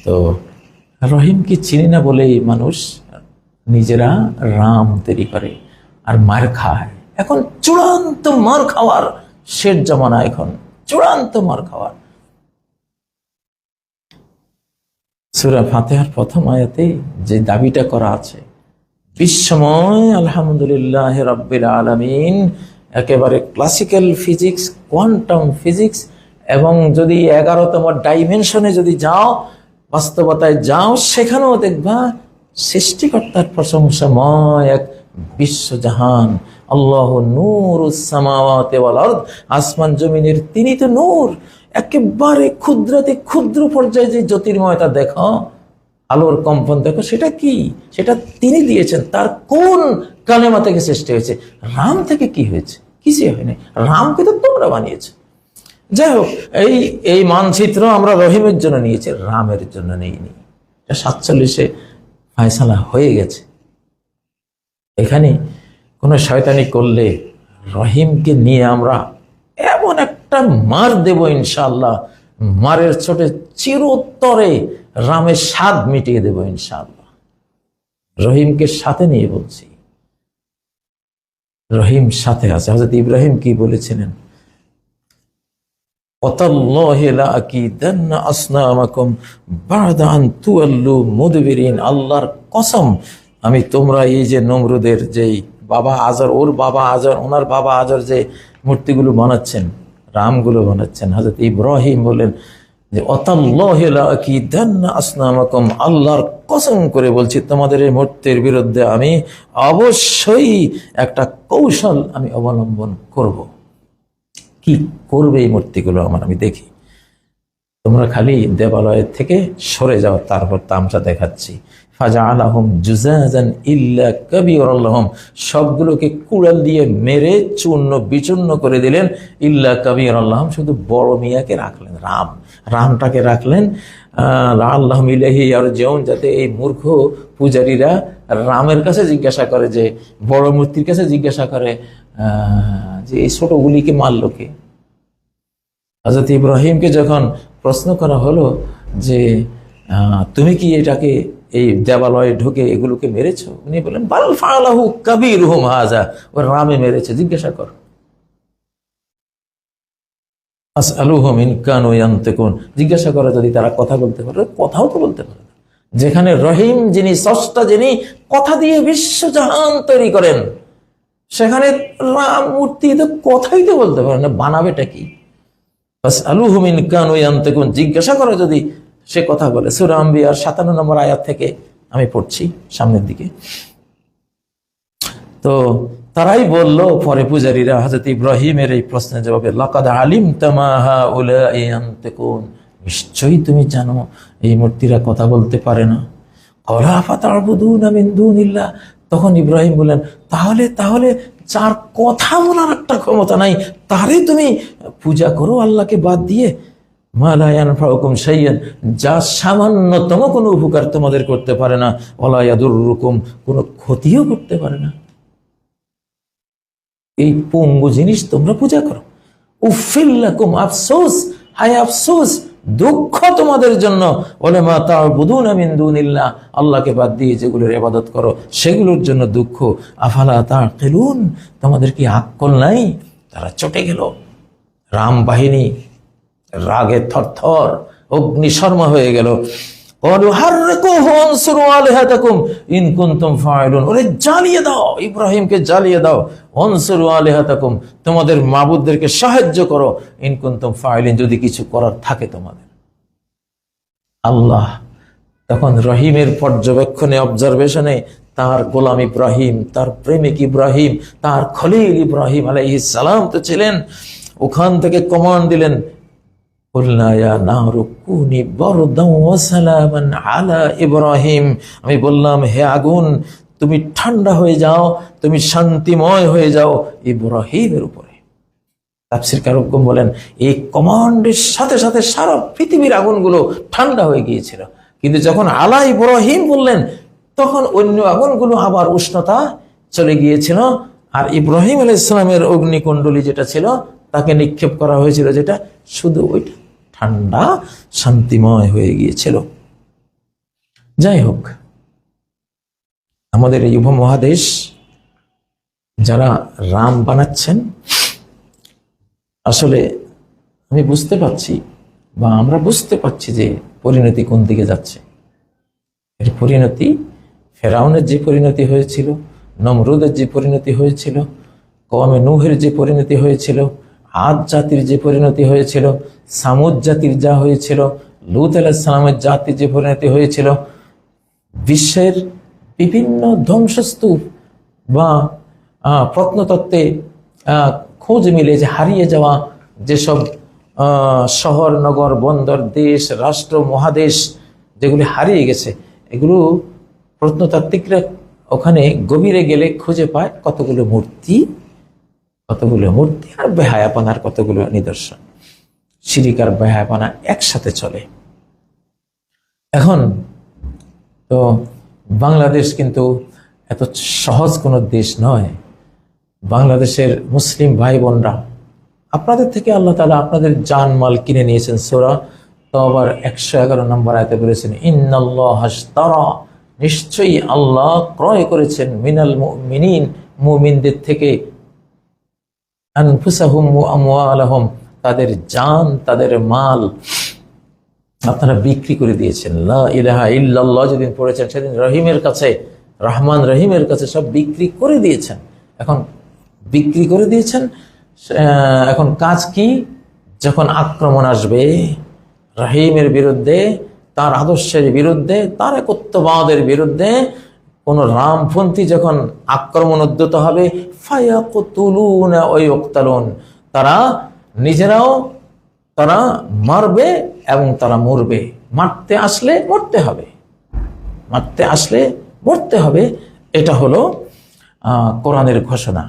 তো রহিমকে চিনি না বলেই মানুষ নিজেরা রাম তৈরি করে আর মার খায়। এখন চূড়ান্ত মার খাওয়ার শেষ জমানা, এখন চূড়ান্ত মার খাওয়ার। সূরা ফাতিহার প্রথম আয়াতে যে দাবিটা করা আছে, বিশ্বময় আলহামদুলিল্লাহ রাব্বিল আলামিন, একেবারে ক্লাসিক্যাল ফিজিক্স, কোয়ান্টাম ফিজিক্স, এবং যদি 11তম ডাইমেনশনে যদি যাও, বাস্তবতায় যাও, সেখানেও দেখবা সৃষ্টিকর্তার প্রশংসাময় এক বিশ্বজাহান। আল্লাহ নূরুস সামাওয়াতি ওয়াল আরদ, আসমান জমিনের তিনি তো নূর। একেবারে ক্ষুদ্রাতি ক্ষুদ্র পর্যায়ে যে জ্যোতির্ময়তা দেখো, আলোর কম্পন দেখো, সেটা কি? সেটা তিনি দিয়েছেন। তার কোন কালেমা থেকে সৃষ্টি হয়েছে? রাম থেকে কি হয়েছে? কিছুই হয়নি। রামকে তো তোমরা বানিয়েছো। যাই হোক, এই মানচিত্র আমরা রহিমের জন্য নিয়েছি, রামের জন্য নেইনি। 47-এ ফায়সালা হয়ে গেছে। এখানে কোনো শয়তানি করলে রহিমকে নিয়ে আমরা এমন একটা মার দেব ইনশাআল্লাহ, মারের ছোটে চিরতরে রামের স্বাদ মিটিয়ে দেব ইনশাআল্লাহ। রহিমকে সাথে নিয়ে বলছি, রহিম সাথে আছে। হযরত ইব্রাহিম কি বলেছিলেন? ওয়াতাল্লাহি লা আকিদান্না আসনামাকুম বা'দা আন তুওয়াল্লু মুদবিরিন, আল্লাহর কসম, আমি তোমরা এই যে নমরুদের যেই বাবা আজর, ওর বাবা আজর, ওনার বাবা আজর যে মূর্তিগুলো বানাচ্ছেন, রামগুলো বানাচ্ছেন, হযরত ইব্রাহিম বলেন যে ওয়াতাল্লাহি লা আকিদান্না আসনামাকুম, আল্লাহর কসম করে বলছি তোমাদের এই মূর্তির বিরুদ্ধে আমি অবশ্যই একটা কৌশল আমি অবলম্বন করব। কি করবে এই মূর্তিগুলো আমার, আমি দেখি। তোমরা খালি দেবালয়ের থেকে সরে যাও, তারপর তামসা দেখাচ্ছি। ফাজআলাহুম জুজাজান ইল্লা কাবীরাল্লাহুম, সবগুলোকে কুড়াল দিয়ে মেরে চূর্ণ বিচূর্ণ করে দিলেন। ইল্লা কাবীরাল্লাহুম, শুধু বড় মিয়াকে রাখলেন, রামটাকে রাখলেন। লাআল্লাহুম ইলাইহি ইয়ারজিউন, যাতে এই মূর্খ পূজারীরা রামের কাছে জিজ্ঞাসা করে, যে বড় মূর্তির কাছে জিজ্ঞাসা করে যে এই ছোটগুলিকে মারল কে? হযরত ইব্রাহিমকে যখন প্রশ্ন করা হলো যে তুমি কি এটাকে এই দেবালয়ে ঢুকে এগুলোকে মেরেছো, উনি বলেন বাল ফাআলাহু কাবীরুহুম হাযা, ও রামে মেরেছে, জিজ্ঞাসা কর। আসআলুহুম ইন কানু ইয়ানতিকুন, জিজ্ঞাসা করো যদি তারা কথা বলতে পারে। কথাও তো বলতে পারে না। যেখানে রহিম, যিনি স্রষ্টা, যিনি কথা দিয়ে বিশ্বজাহান তৈরি করেন, সেখানে রাম মূর্তি তো কথাই তো বলতে পারে না, বানাবেটা কি? আসআলুহুম ইন কানু ইয়ানতিকুন, জিজ্ঞাসা করো যদি সে কথা বলে। সূরা আম্বিয়ার 57 নম্বর আয়াত থেকে আমি পড়ছি সামনের দিকে। তো তারাই বলল পরে পূজারীরা হযরত ইব্রাহিমের এই প্রশ্নের জবাবে, লাকাদ আলিমতা মা হাউলাই ইয়ানতিকুন, নিশ্চয়ই তুমি জানো এই মূর্তিরা কথা বলতে পারে না। ক্বালা আফাতা'বুদুনা মিন দুনিল্লাহ, তখন ইব্রাহিম বলেন, তাহলে যার কথা বলার একটা ক্ষমতা নাই, তারে তুমি পূজা করো আল্লাহকে বাদ দিয়ে। মা লা ইয়ানফাউকুম শাইআন, যা সামান্যতম কোনো উপকার তোমাদের করতে পারে না। ওয়ালা ইয়াদুররুকুম, কোনো ক্ষতিও করতে পারে না। এই পঙ্গু জিনিস তোমরা পূজা করো। উফিল লাকুম, আফসোস, হায় আফসোস, দুঃখ তোমাদের জন্য। ওয়ালামা তা'বুদুনা মিন দুনিল্লাহ, আল্লাহকে বাদ দিয়ে যেগুলোর ইবাদত করো সেগুলোর জন্য দুঃখ। আফালা তা'কিলুন, তোমাদের কি আকল নাই? তারা চটে গেল। রাম বাহিনী রাগে থরথর, অগ্নিশর্মা হয়ে গেল। ক্বালু হাররিকুহু আনসুরু আলিহাতাকুম ইন কুনতুম ফাইলুন, ওরে জ্বালিয়ে দাও, ইব্রাহিমকে জ্বালিয়ে দাও। আনসুরু আলিহাতাকুম, তোমাদের মাবুদদেরকে সাহায্য করো। ইন কুনতুম ফাইলিন, যদি কিছু করার থাকে তোমাদের। আল্লাহ তখন রহিমের পর্যবেক্ষণে, অবজারভেশনে, তার গোলাম ইব্রাহিম, তার প্রেমিক ইব্রাহিম, তার খলিল ইব্রাহিম আলাইহিস সালাম তো ছিলেন, ওখান থেকে কমান্ড দিলেন, কুলনা ইয়া নারু কুনি বারদান ওয়া সালামান আলা ইব্রাহিম, আমি বললাম হে আগুন তুমি ঠান্ডা হয়ে যাও, তুমি শান্তিময় হয়ে যাও ইব্রাহিমের উপরে। তাফসীর কারকগণ বলেন এই কমান্ডের সাথে সাথে সারা পৃথিবীর আগুনগুলো ঠান্ডা হয়ে গিয়েছিল, কিন্তু যখন আলা ইব্রাহিম বললেন তখন অন্য আগুনগুলো আবার উষ্ণতা চলে গিয়েছিল। আর ইব্রাহিম আলাইহিস সালামের অগ্নিকুণ্ডলী যেটা ছিল, তাকে নিক্ষেপ করা হয়েছিল, যেটা শুধু ওইটা ঠান্ডা শান্তিময় হয়ে গিয়েছিল। যাই হোক, আমাদের এই উপমহাদেশ যারা রাম বানাচ্ছেন, আসলে আমি বুঝতে পারছি বা আমরা বুঝতে পারছি যে পরিণতি কোন দিকে যাচ্ছে। এর পরিণতি ফেরাউনের যে পরিণতি হয়েছিল, নমরুদের যে পরিণতি হয়েছিল, কওমে নূহের যে পরিণতি হয়েছিল, আদ জাতির যে পরিণতি হয়েছিল, সামুদ জাতির যা হয়েছিল, লূত আলাইহিস সালামের জাতির যে পরিণতি হয়েছিল, বিশ্বের বিভিন্ন ধ্বংসস্তূপ বা প্রত্নতত্ত্বে খোঁজ মিলে যে হারিয়ে যাওয়া যেসব শহর, নগর, বন্দর, দেশ, রাষ্ট্র, মহাদেশ যেগুলি হারিয়ে গেছে, এগুলো প্রত্নতাত্ত্বিকরা ওখানে গভীরে গেলে খুঁজে পায় কতগুলো মূর্তি আর বেহায়াপনার কতগুলো নিদর্শন। শিরিক আর বেহায়াপনা একসাথে চলে। এখন তো বাংলাদেশ কিন্তু এত সহজ কোনো দেশ নয়। বাংলাদেশের মুসলিম ভাই বোনরা, আপনাদের থেকে আল্লাহ তাআলা আপনাদের জানমাল কিনে নিয়েছেন। সূরা তাওবার 111 নম্বর আয়াতে বলেছেন, ইন্নাল্লাহা আশতারা, নিশ্চয়ই আল্লাহ ক্রয় করেছেন, মিনাল মুমিনিন, মুমিনদের থেকে, আনফুসাহুম ওয়া আমওয়ালাহুম, তাদের জান, তাদের মাল আপনারা বিক্রি করে দিয়েছেন। লা ইলাহা ইল্লাল্লাহ যেদিন পড়েছেন সেদিন রহিমের কাছে, রহমান রহিমের কাছে সব বিক্রি করে দিয়েছেন। এখন বিক্রি করে দিয়েছেন, এখন কাজ কি? যখন আক্রমণ আসবে রহিমের বিরুদ্ধে, তার আদর্শের বিরুদ্ধে, তার একত্ববাদের বিরুদ্ধে, কোন রামপন্থী যখন আক্রমণ উদ্যত হবে, ফায়াকতুলুনা ওয়া ইউকতালুন, তারা নিজেরাও তারা মারবে এবং তারা মরবে। মারতে আসলে মরতে হবে, মারতে আসলে মরতে হবে। এটা হলো কোরআনের ঘোষণা।